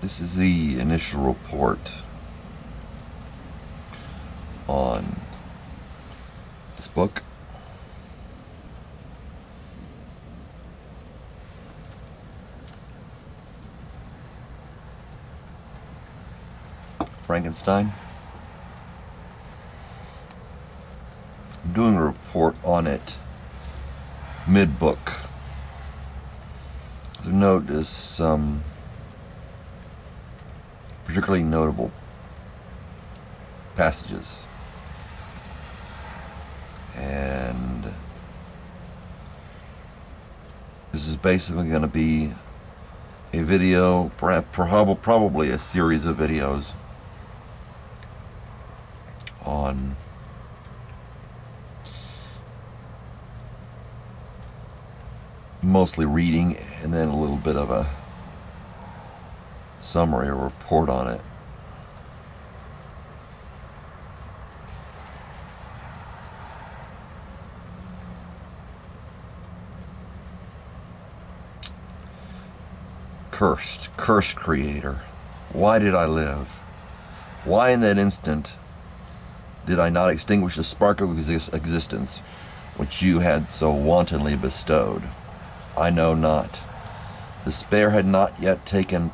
This is the initial report on this book. Frankenstein. I'm doing a report on it mid-book. To notice some particularly notable passages, and this is basically going to be a video, probably a series of videos on mostly reading and then a little bit of a summary or report on it. Cursed Creator, why did I live? Why in that instant did I not extinguish the spark of existence which you had so wantonly bestowed? I know not. Despair had not yet taken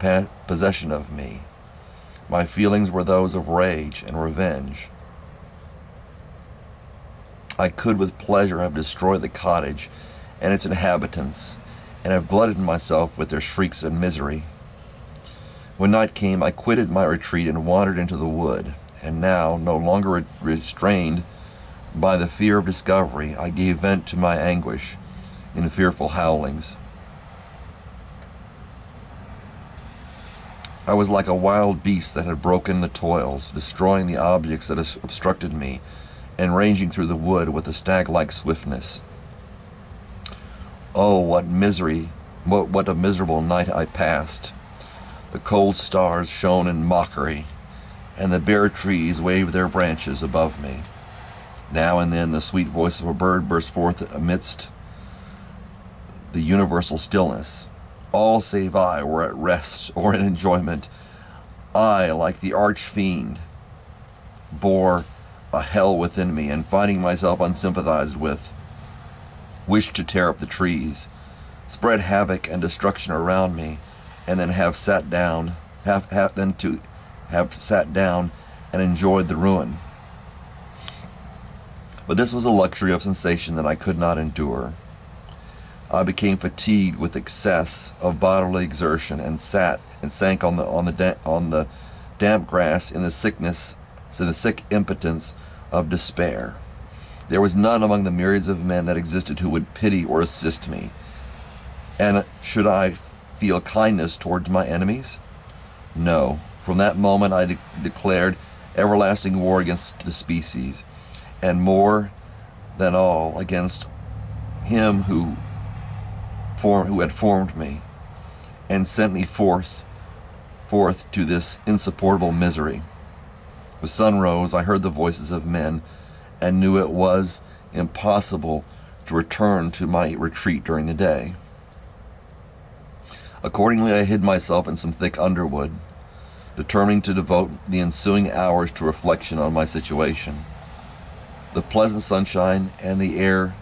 possession of me. My feelings were those of rage and revenge. I could with pleasure have destroyed the cottage and its inhabitants, and have glutted myself with their shrieks and misery. When night came, I quitted my retreat and wandered into the wood, and now, no longer restrained by the fear of discovery, I gave vent to my anguish in fearful howlings. I was like a wild beast that had broken the toils, destroying the objects that obstructed me, and ranging through the wood with a stag-like swiftness. Oh, what misery, what a miserable night I passed. The cold stars shone in mockery, and the bare trees waved their branches above me. Now and then the sweet voice of a bird burst forth amidst the universal stillness. All save I were at rest or in enjoyment. I, like the arch-fiend, bore a hell within me, and finding myself unsympathized with, wished to tear up the trees, spread havoc and destruction around me, and then have sat down and enjoyed the ruin. But this was a luxury of sensation that I could not endure. I became fatigued with excess of bodily exertion, and sank on the damp grass in the sick impotence of despair. There was none among the myriads of men that existed who would pity or assist me. And should I feel kindness towards my enemies? No. From that moment I declared everlasting war against the species, and more than all against him who had formed me and sent me forth to this insupportable misery. The sun rose, I heard the voices of men, and knew it was impossible to return to my retreat during the day. Accordingly, I hid myself in some thick underwood, determining to devote the ensuing hours to reflection on my situation. The pleasant sunshine and the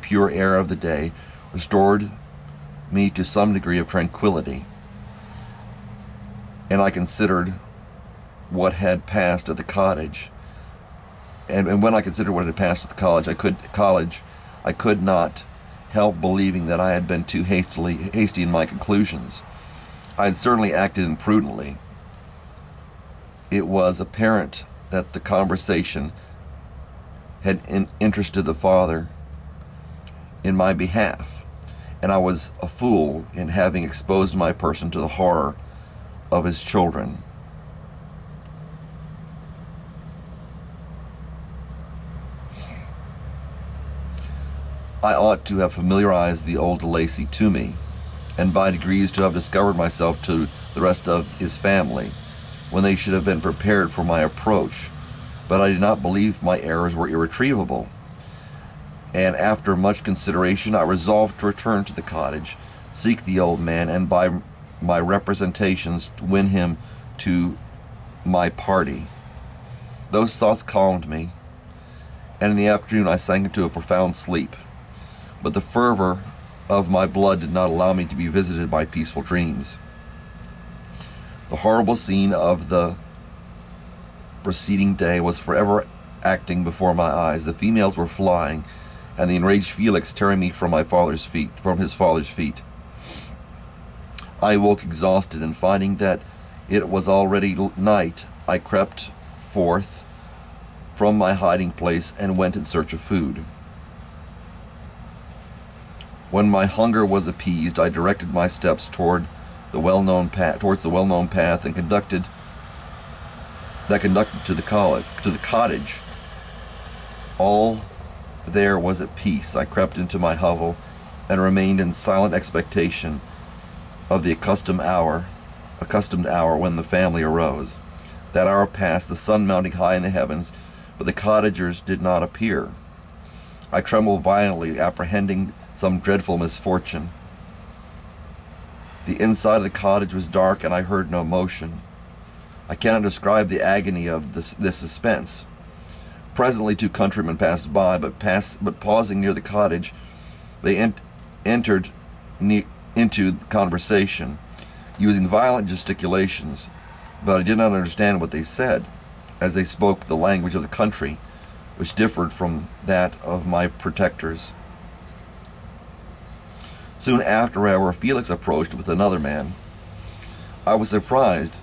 pure air of the day restored me to some degree of tranquility, and I considered what had passed at the cottage. And when I considered what had passed at the college, I could not help believing that I had been too hasty in my conclusions. I had certainly acted imprudently. It was apparent that the conversation had interested the father in my behalf, and I was a fool in having exposed my person to the horror of his children. I ought to have familiarized the old Lacey to me, and by degrees to have discovered myself to the rest of his family, when they should have been prepared for my approach. But I did not believe my errors were irretrievable, and after much consideration I resolved to return to the cottage, seek the old man, and by my representations to win him to my party. Those thoughts calmed me, and in the afternoon I sank into a profound sleep. But the fervor of my blood did not allow me to be visited by peaceful dreams. The horrible scene of the preceding day was forever acting before my eyes. The females were flying, and the enraged Felix tearing me from his father's feet. I awoke exhausted, and finding that it was already night, I crept forth from my hiding place and went in search of food. When my hunger was appeased, I directed my steps towards the well-known path and conducted to the cottage. All there was at peace. I crept into my hovel and remained in silent expectation of the accustomed hour when the family arose. That hour passed, the sun mounting high in the heavens, but the cottagers did not appear. I trembled violently, apprehending some dreadful misfortune. The inside of the cottage was dark, and I heard no motion. I cannot describe the agony of this suspense. Presently 2 countrymen passed by, but pausing near the cottage, they entered into the conversation, using violent gesticulations, but I did not understand what they said, as they spoke the language of the country, which differed from that of my protectors. Soon after, however, Felix approached with another man. I was surprised,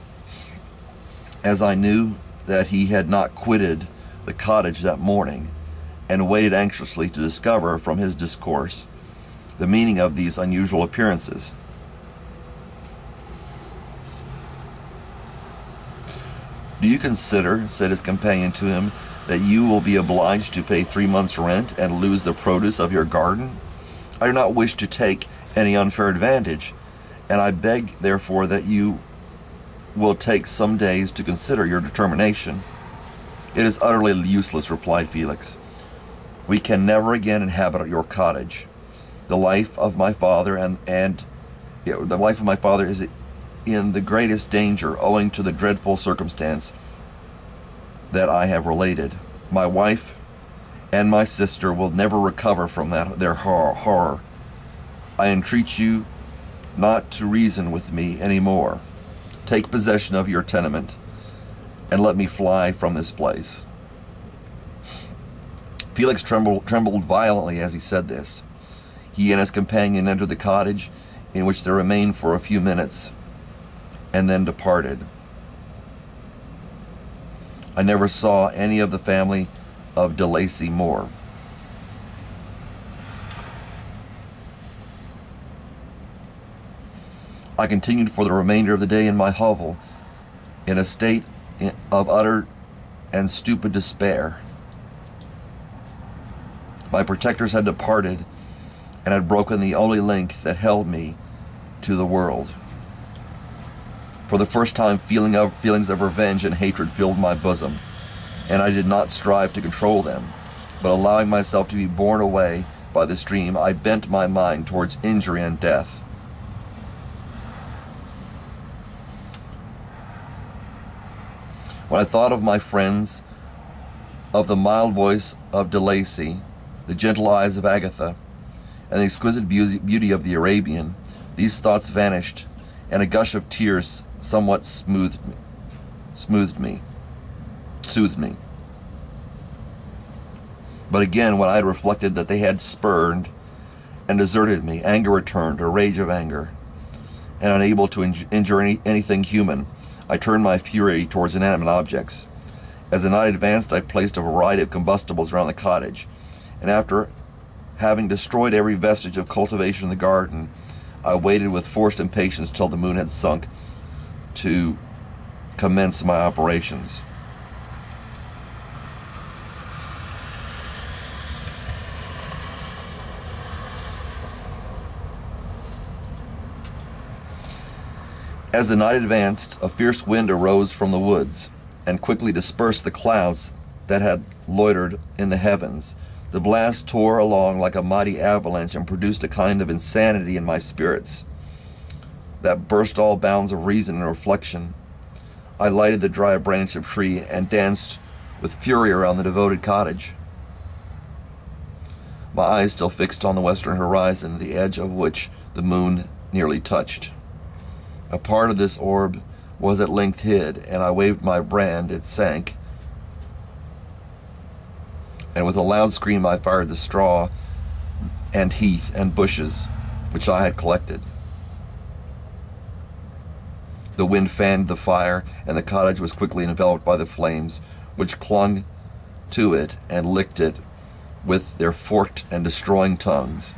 as I knew that he had not quitted the cottage that morning, and waited anxiously to discover from his discourse the meaning of these unusual appearances. "Do you consider," said his companion to him, "that you will be obliged to pay 3 months' rent and lose the produce of your garden? I do not wish to take any unfair advantage, and I beg, therefore, that you will take some days to consider your determination." "It is utterly useless," replied Felix. "We can never again inhabit your cottage. The life of my father is in the greatest danger, owing to the dreadful circumstance that I have related. My wife and my sister will never recover from their horror. I entreat you not to reason with me any more. Take possession of your tenement, and let me fly from this place." Felix trembled violently as he said this. He and his companion entered the cottage, in which they remained for a few minutes, and then departed. I never saw any of the family of de Lacy more. I continued for the remainder of the day in my hovel, in a state of utter and stupid despair. My protectors had departed, and had broken the only link that held me to the world. For the first time, feelings of revenge and hatred filled my bosom, and I did not strive to control them, but allowing myself to be borne away by the stream, I bent my mind towards injury and death. When I thought of my friends, of the mild voice of de Lacy, the gentle eyes of Agatha, and the exquisite beauty of the Arabian, these thoughts vanished, and a gush of tears somewhat soothed me. But again, when I had reflected that they had spurned and deserted me, anger returned, a rage of anger, and unable to injure anything human, I turned my fury towards inanimate objects. As the night advanced, I placed a variety of combustibles around the cottage, and after having destroyed every vestige of cultivation in the garden, I waited with forced impatience till the moon had sunk to commence my operations. As the night advanced, a fierce wind arose from the woods, and quickly dispersed the clouds that had loitered in the heavens. The blast tore along like a mighty avalanche and produced a kind of insanity in my spirits. that burst all bounds of reason and reflection. I lighted the dry branch of tree and danced with fury around the devoted cottage, my eyes still fixed on the western horizon, the edge of which the moon nearly touched. A part of this orb was at length hid, and I waved my brand. It sank, and with a loud scream I fired the straw and heath and bushes which I had collected. The wind fanned the fire, and the cottage was quickly enveloped by the flames, which clung to it and licked it with their forked and destroying tongues.